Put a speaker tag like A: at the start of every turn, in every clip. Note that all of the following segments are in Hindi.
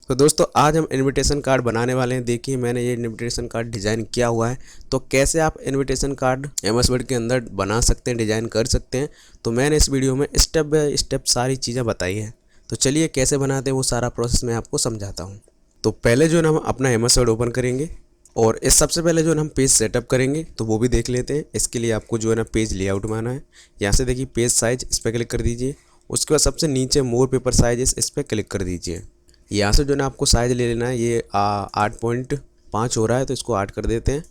A: तो दोस्तों आज हम इनविटेशन कार्ड बनाने वाले हैं। देखिए मैंने ये इनविटेशन कार्ड डिज़ाइन किया हुआ है। तो कैसे आप इनविटेशन कार्ड एमएस वर्ड के अंदर बना सकते हैं, डिज़ाइन कर सकते हैं, तो मैंने इस वीडियो में स्टेप बाय स्टेप सारी चीज़ें बताई हैं। तो चलिए कैसे बनाते हैं वो सारा प्रोसेस मैं आपको समझाता हूँ। तो पहले जो है ना हम अपना एमएस वर्ड ओपन करेंगे और इस सबसे पहले जो है ना हम पेज सेटअप करेंगे, तो वो भी देख लेते हैं। इसके लिए आपको जो है ना पेज लेआउट में आना है। यहाँ से देखिए पेज साइज, इस पर क्लिक कर दीजिए। उसके बाद सबसे नीचे मोर पेपर साइज, इस पर क्लिक कर दीजिए। यहाँ से जो है ना आपको साइज़ ले लेना है। ये 8.5 हो रहा है तो इसको 8 कर देते हैं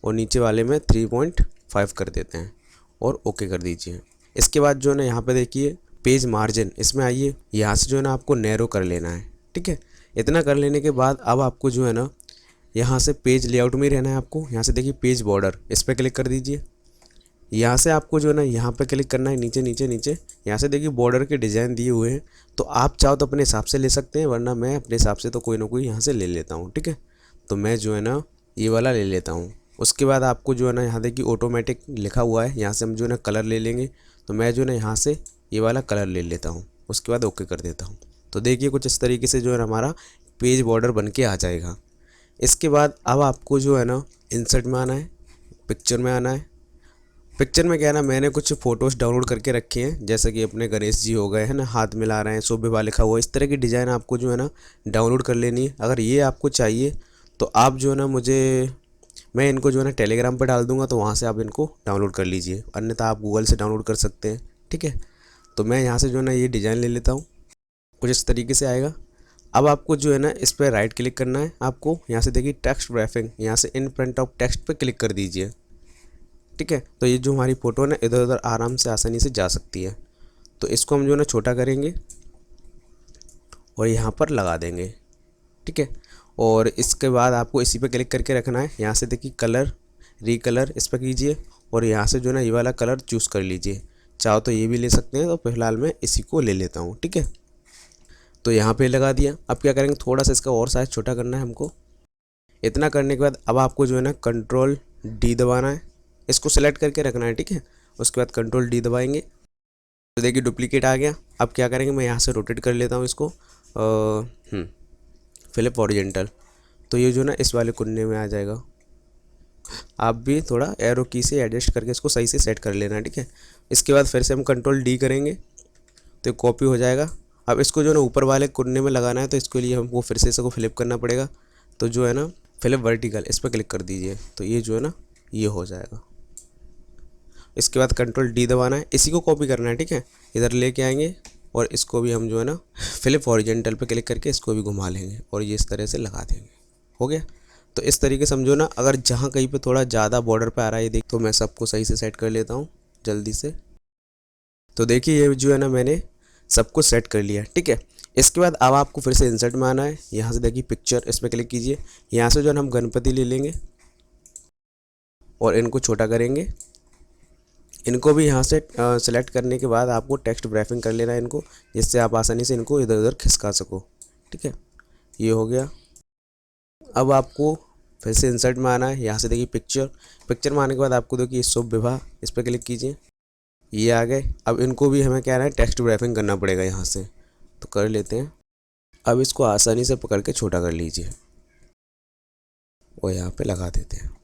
A: और नीचे वाले में 3.5 कर देते हैं और ओके कर दीजिए। इसके बाद जो है ना यहाँ पे देखिए पेज मार्जिन, इसमें आइए, यहाँ से जो है ना आपको नैरो कर लेना है। ठीक है, इतना कर लेने के बाद अब आपको जो है ना यहाँ से पेज लेआउट में ही रहना है। आपको यहाँ से देखिए पेज बॉर्डर, इस पर क्लिक कर दीजिए। यहाँ से आपको जो है ना यहाँ पे क्लिक करना है, नीचे नीचे नीचे। यहाँ से देखिए बॉर्डर के डिज़ाइन दिए हुए हैं, तो आप चाहो तो अपने हिसाब से ले सकते हैं, वरना मैं अपने हिसाब से तो कोई ना कोई यहाँ से ले लेता हूँ। ठीक है, तो मैं जो है ना ये वाला ले लेता हूँ। उसके बाद आपको जो है ना यहाँ देखिए ऑटोमेटिक लिखा हुआ है, यहाँ से हम जो है ना कलर ले लेंगे। तो मैं जो है ना यहाँ से ये वाला कलर ले लेता हूँ, उसके बाद ओके कर देता हूँ। तो देखिए कुछ इस तरीके से जो है हमारा पेज बॉर्डर बन के आ जाएगा। इसके बाद अब आपको जो है ना इंसर्ट में आना है, पिक्चर में आना है। पिक्चर में क्या है ना, मैंने कुछ फ़ोटोज़ डाउनलोड करके रखे हैं, जैसे कि अपने गणेश जी हो गए हैं ना, हाथ मिला रहे हैं, शुभ विवाह लिखा हुआ है। इस तरह की डिज़ाइन आपको जो है ना डाउनलोड कर लेनी है। अगर ये आपको चाहिए तो आप जो है ना मैं इनको जो है ना टेलीग्राम पर डाल दूँगा, तो वहाँ से आप इनको डाउनलोड कर लीजिए, अन्यथा आप गूगल से डाउनलोड कर सकते हैं। ठीक है, तो मैं यहाँ से जो है ना ये डिज़ाइन ले लेता हूँ, कुछ इस तरीके से आएगा। अब आपको जो है ना इस पर राइट क्लिक करना है। आपको यहाँ से देखिए टेक्स्ट रैपिंग, यहाँ से इन फ्रंट ऑफ टेक्स्ट पर क्लिक कर दीजिए। ठीक है, तो ये जो हमारी फ़ोटो है ना इधर उधर आराम से आसानी से जा सकती है। तो इसको हम जो है ना छोटा करेंगे और यहाँ पर लगा देंगे। ठीक है, और इसके बाद आपको इसी पे क्लिक करके रखना है। यहाँ से देखिए कलर, रीकलर, इस पर कीजिए और यहाँ से जो है ना ये वाला कलर चूज़ कर लीजिए। चाहो तो ये भी ले सकते हैं, तो फिलहाल मैं इसी को ले लेता हूँ। ठीक है, तो यहाँ पे लगा दिया। अब क्या करेंगे, थोड़ा सा इसका और साइज़ छोटा करना है हमको। इतना करने के बाद अब आपको जो है ना कंट्रोल डी दबाना है, इसको सेलेक्ट करके रखना है। ठीक है, उसके बाद कंट्रोल डी दबाएंगे तो देखिए डुप्लीकेट आ गया। अब क्या करेंगे, मैं यहाँ से रोटेट कर लेता हूँ इसको, फिलिप हॉरिजॉन्टल, तो ये जो ना इस वाले कोने में आ जाएगा। आप भी थोड़ा एरो की से एडजस्ट करके इसको सही से सेट कर लेना है। ठीक है, इसके बाद फिर से हम कंट्रोल डी करेंगे तो कॉपी हो जाएगा। अब इसको जो है ना ऊपर वाले कोने में लगाना है, तो इसके लिए हमको फिर से इसको फ्लिप करना पड़ेगा। तो जो है ना फ्लिप वर्टिकल, इस पर क्लिक कर दीजिए, तो ये जो है ना ये हो जाएगा। इसके बाद कंट्रोल डी दबाना है, इसी को कॉपी करना है। ठीक है, इधर लेके आएंगे और इसको भी हम जो है ना फ्लिप हॉरिजॉन्टल पे क्लिक करके इसको भी घुमा लेंगे और ये इस तरह से लगा देंगे। हो गया। तो इस तरीके समझो ना, अगर जहाँ कहीं पे थोड़ा ज़्यादा बॉर्डर पे आ रहा है ये देख, तो मैं सबको सही से सेट कर लेता हूँ जल्दी से। तो देखिए ये जो है ना मैंने सब कुछ सेट कर लिया। ठीक है, इसके बाद अब आपको फिर से इंसर्ट में आना है। यहाँ से देखिए पिक्चर, इस पर क्लिक कीजिए। यहाँ से जो है ना हम गणपति ले लेंगे और इनको छोटा करेंगे। इनको भी यहाँ से सेलेक्ट करने के बाद आपको टेक्स्ट रैपिंग कर लेना है इनको, जिससे आप आसानी से इनको इधर उधर खिसका सको। ठीक है, ये हो गया। अब आपको फिर से इंसर्ट में आना है। यहाँ से देखिए पिक्चर में आने के बाद आपको देखिए शुभ विवाह, इस पर क्लिक कीजिए, ये आ गए। अब इनको भी हमें क्या है टेक्स्ट रैपिंग करना पड़ेगा यहाँ से, तो कर लेते हैं। अब इसको आसानी से पकड़ के छोटा कर लीजिए और यहाँ पे लगा देते हैं।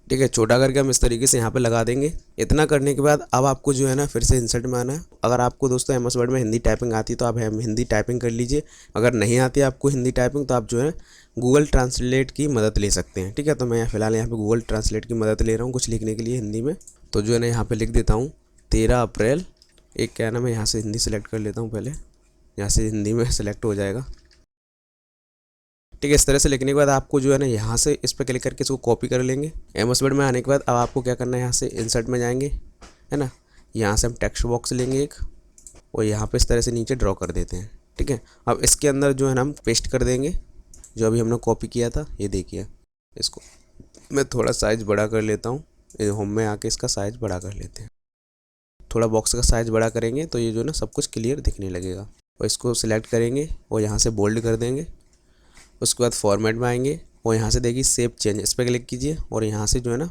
A: ठीक है, छोटा करके हम इस तरीके से यहाँ पे लगा देंगे। इतना करने के बाद अब आपको जो है ना फिर से इंसर्ट में आना है। अगर आपको दोस्तों एमएस वर्ड में हिंदी टाइपिंग आती है तो आप हिंदी टाइपिंग कर लीजिए। अगर नहीं आती है आपको हिंदी टाइपिंग, तो आप जो है गूगल ट्रांसलेट की मदद ले सकते हैं। ठीक है, तो मैं फ़िलहाल यहाँ पे गूगल ट्रांसलेट की मदद ले रहा हूँ कुछ लिखने के लिए हिंदी में। तो जो है ना यहाँ पर लिख देता हूँ 13 अप्रैल। एक क्या है ना, मैं यहाँ से हिंदी सेलेक्ट कर लेता हूँ पहले, यहाँ से हिंदी में सेलेक्ट हो जाएगा। ठीक है, इस तरह से लिखने के बाद आपको जो है ना यहाँ से इस पर क्लिक करके इसको कॉपी कर लेंगे। एमएस वर्ड में आने के बाद अब आपको क्या करना है, यहाँ से इंसर्ट में जाएंगे, है ना, यहाँ से हम टेक्स्ट बॉक्स लेंगे एक और यहाँ पे इस तरह से नीचे ड्रॉ कर देते हैं। ठीक है, अब इसके अंदर जो है ना हम पेस्ट कर देंगे जो अभी हमने कॉपी किया था। ये देखिए, इसको मैं थोड़ा साइज़ बड़ा कर लेता हूँ। होम में आके इसका साइज़ बड़ा कर लेते हैं। थोड़ा बॉक्स का साइज़ बड़ा करेंगे तो ये जो है ना सब कुछ क्लियर दिखने लगेगा। और इसको सिलेक्ट करेंगे और यहाँ से बोल्ड कर देंगे। उसके बाद फॉर्मेट में आएंगे और यहाँ से देखिए शेप चेंज, इस पर क्लिक कीजिए और यहाँ से जो है ना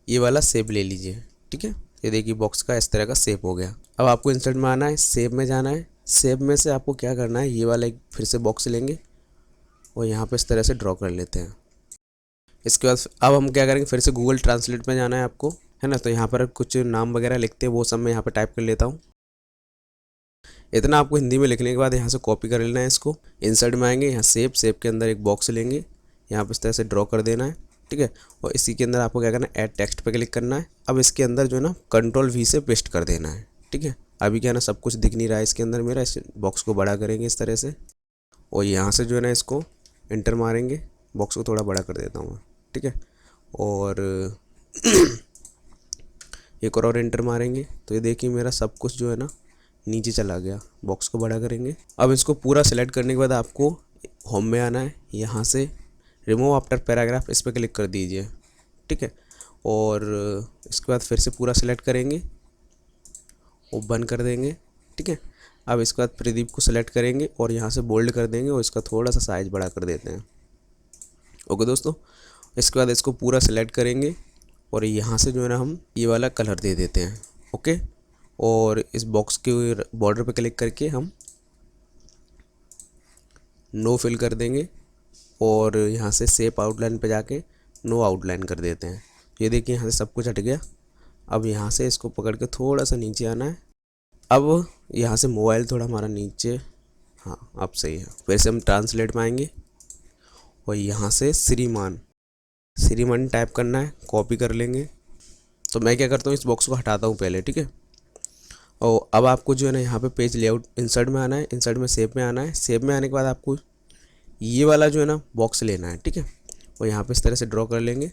A: ये वाला शेप ले लीजिए। ठीक है, ये देखिए बॉक्स का इस तरह का शेप हो गया। अब आपको इंसर्ट में आना है, शेप में जाना है। शेप में से आपको क्या करना है, ये वाला एक फिर से बॉक्स लेंगे और यहाँ पे इस तरह से ड्रॉ कर लेते हैं। इसके बाद अब हम क्या करेंगे, फिर से गूगल ट्रांसलेट में जाना है आपको, है ना। तो यहाँ पर कुछ नाम वगैरह लिखते हैं, वो सब मैं यहाँ पर टाइप कर लेता हूँ। इतना आपको हिंदी में लिखने के बाद यहाँ से कॉपी कर लेना है इसको। इंसर्ट में आएंगे, यहाँ शेप के अंदर एक बॉक्स लेंगे, यहाँ पर इस तरह से ड्रॉ कर देना है, ठीक है। और इसी के अंदर आपको क्या करना है, ऐड टेक्स्ट पे क्लिक करना है। अब इसके अंदर जो है ना Ctrl+V से पेस्ट कर देना है, ठीक है। अभी क्या है ना, सब कुछ दिख नहीं रहा है इसके अंदर मेरा, इस बॉक्स को बड़ा करेंगे इस तरह से और यहाँ से जो है ना इसको इंटर मारेंगे। बॉक्स को थोड़ा बड़ा कर देता हूँ, ठीक है। और एक और इंटर मारेंगे तो ये देखिए मेरा सब कुछ जो है ना नीचे चला गया। बॉक्स को बड़ा करेंगे। अब इसको पूरा सेलेक्ट करने के बाद आपको होम में आना है, यहाँ से रिमूव आफ्टर पैराग्राफ इस पर क्लिक कर दीजिए, ठीक है। और इसके बाद फिर से पूरा सेलेक्ट करेंगे और बंद कर देंगे, ठीक है। अब इसके बाद प्रदीप को सेलेक्ट करेंगे और यहाँ से बोल्ड कर देंगे और इसका थोड़ा सा साइज बड़ा कर देते हैं। ओके दोस्तों, इसके बाद इसको पूरा सेलेक्ट करेंगे और यहाँ से जो है ना हम ये वाला कलर दे देते हैं, ओके। और इस बॉक्स के बॉर्डर पे क्लिक करके हम नो फिल कर देंगे और यहाँ से शेप आउटलाइन पे जाके नो आउटलाइन कर देते हैं। ये देखिए यहाँ से सब कुछ हट गया। अब यहाँ से इसको पकड़ के थोड़ा सा नीचे आना है। अब यहाँ से मोबाइल थोड़ा हमारा नीचे, हाँ अब सही है। फिर से हम ट्रांसलेट में आएंगे और यहाँ से श्रीमान टाइप करना है, कॉपी कर लेंगे। तो मैं क्या करता हूँ, इस बॉक्स को हटाता हूँ पहले, ठीक है। और अब आपको जो है ना यहाँ पे पेज लेआउट इंसर्ट में आना है, इंसर्ट में शेप में आना है। शेप में आने के बाद आपको ये वाला जो है ना बॉक्स लेना है, ठीक है। और यहाँ पे इस तरह से ड्रॉ कर लेंगे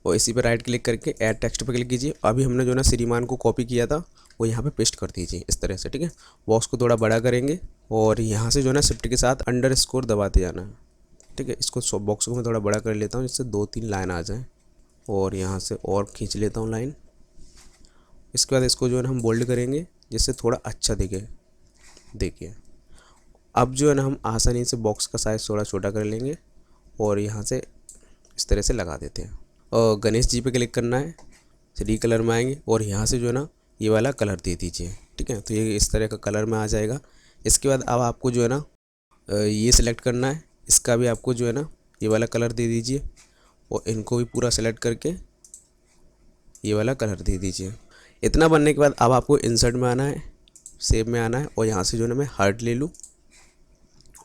A: और इसी पे राइट क्लिक करके ऐड टेक्स्ट पे क्लिक कीजिए। अभी हमने जो है ना श्रीमान को कॉपी किया था वो यहाँ पे पेस्ट कर दीजिए इस तरह से, ठीक है। बॉक्स को थोड़ा बड़ा करेंगे और यहाँ से जो है ना शिफ्ट के साथ अंडरस्कोर दबाते जाना है, ठीक है। इसको बॉक्स को मैं थोड़ा बड़ा कर लेता हूँ जिससे 2-3 लाइन आ जाए और यहाँ से और खींच लेता हूँ लाइन। इसके बाद इसको जो है ना हम बोल्ड करेंगे जिससे थोड़ा अच्छा दिखे। देखिए अब जो है ना हम आसानी से बॉक्स का साइज़ थोड़ा छोटा कर लेंगे और यहाँ से इस तरह से लगा देते हैं। और गणेश जी पे क्लिक करना है, 3 कलर में आएंगे और यहाँ से जो है ना ये वाला कलर दे दीजिए, ठीक है। तो ये इस तरह का कलर में आ जाएगा। इसके बाद अब आपको जो है ना ये सिलेक्ट करना है, इसका भी आपको जो है ना ये वाला कलर दे दीजिए और इनको भी पूरा सेलेक्ट करके ये वाला कलर दे दीजिए। इतना बनने के बाद अब आपको इंसर्ट में आना है, शेप में आना है और यहाँ से जो है ना मैं हार्ट ले लूँ,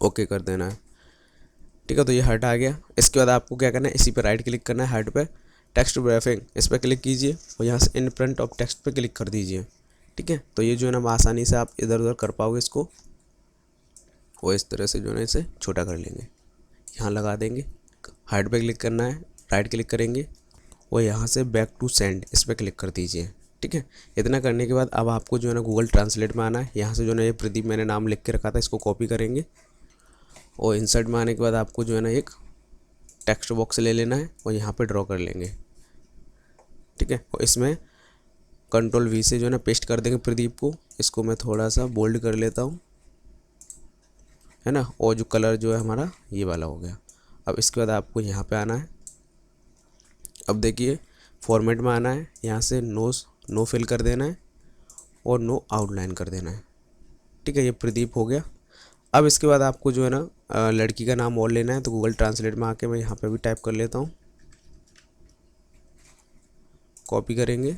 A: ओके कर देना है, ठीक है। तो ये हार्ट आ गया। इसके बाद आपको क्या करना है, इसी पे राइट क्लिक करना है, हार्ट पे टेक्स्ट ब्रैफिंग इस पर क्लिक कीजिए और यहाँ से इन फ्रंट ऑफ टेक्स्ट पे क्लिक कर दीजिए, ठीक है। तो ये जो है ना आसानी से आप इधर उधर कर पाओगे इसको और इस तरह से जो है ना इसे छोटा कर लेंगे, यहाँ लगा देंगे। हार्ट पे क्लिक करना है, राइट क्लिक करेंगे और यहाँ से बैक टू सेंड इस पर क्लिक कर दीजिए, ठीक है। इतना करने के बाद अब आपको जो है ना गूगल ट्रांसलेट में आना है। यहाँ से जो है ना ये प्रदीप मैंने नाम लिख के रखा था इसको कॉपी करेंगे और इंसर्ट में आने के बाद आपको जो है ना एक टेक्स्ट बॉक्स ले लेना है और यहाँ पे ड्रॉ कर लेंगे, ठीक है। और इसमें Ctrl+V से जो है ना पेस्ट कर देंगे प्रदीप को। इसको मैं थोड़ा सा बोल्ड कर लेता हूँ, है ना। और जो कलर जो है हमारा ये वाला हो गया। अब इसके बाद आपको यहाँ पे आना है। अब देखिए फॉर्मेट में आना है, यहाँ से नो फिल कर देना है और नो आउटलाइन कर देना है, ठीक है। ये प्रदीप हो गया। अब इसके बाद आपको जो है ना लड़की का नाम और लेना है। तो गूगल ट्रांसलेट में आके मैं यहाँ पे भी टाइप कर लेता हूँ, कॉपी करेंगे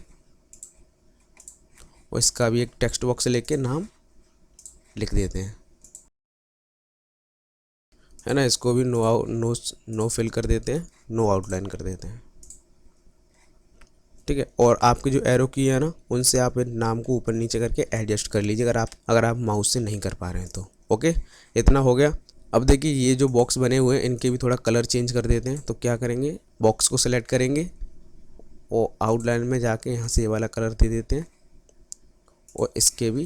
A: और इसका भी एक टेक्स्ट बॉक्स लेके नाम लिख देते हैं, है ना। इसको भी नो फिल कर देते हैं, नो आउटलाइन कर देते हैं, ठीक है। और आपकी जो एरो की है ना उनसे आप नाम को ऊपर नीचे करके एडजस्ट कर लीजिए अगर आप माउस से नहीं कर पा रहे हैं तो, ओके। इतना हो गया। अब देखिए ये जो बॉक्स बने हुए हैं इनके भी थोड़ा कलर चेंज कर देते हैं। तो क्या करेंगे, बॉक्स को सेलेक्ट करेंगे और आउटलाइन में जाके यहाँ से ये वाला कलर दे देते हैं और इसके भी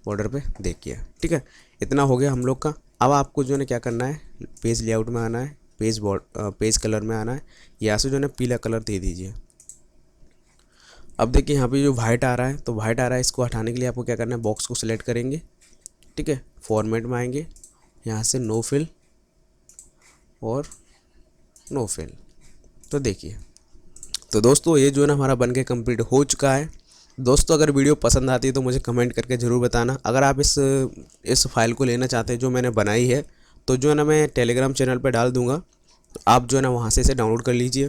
A: बॉर्डर पे देखिए, ठीक है। इतना हो गया हम लोग का। अब आपको जो है क्या करना है, पेज लेआउट में आना है, पेज कलर में आना है। यहाँ से जो है ना पीला कलर दे दीजिए। अब देखिए यहाँ पे जो वाइट आ रहा है, तो वाइट आ रहा है, इसको हटाने के लिए आपको क्या करना है, बॉक्स को सिलेक्ट करेंगे, ठीक है। फॉर्मेट में आएंगे, यहाँ से नो फिल और नो फिल। तो देखिए, तो दोस्तों ये जो है ना हमारा बन के कंप्लीट हो चुका है। दोस्तों अगर वीडियो पसंद आती है तो मुझे कमेंट करके ज़रूर बताना। अगर आप इस फाइल को लेना चाहते हैं जो मैंने बनाई है, तो जो है ना मैं टेलीग्राम चैनल पर डाल दूँगा, तो आप जो है ना वहाँ से इसे डाउनलोड कर लीजिए।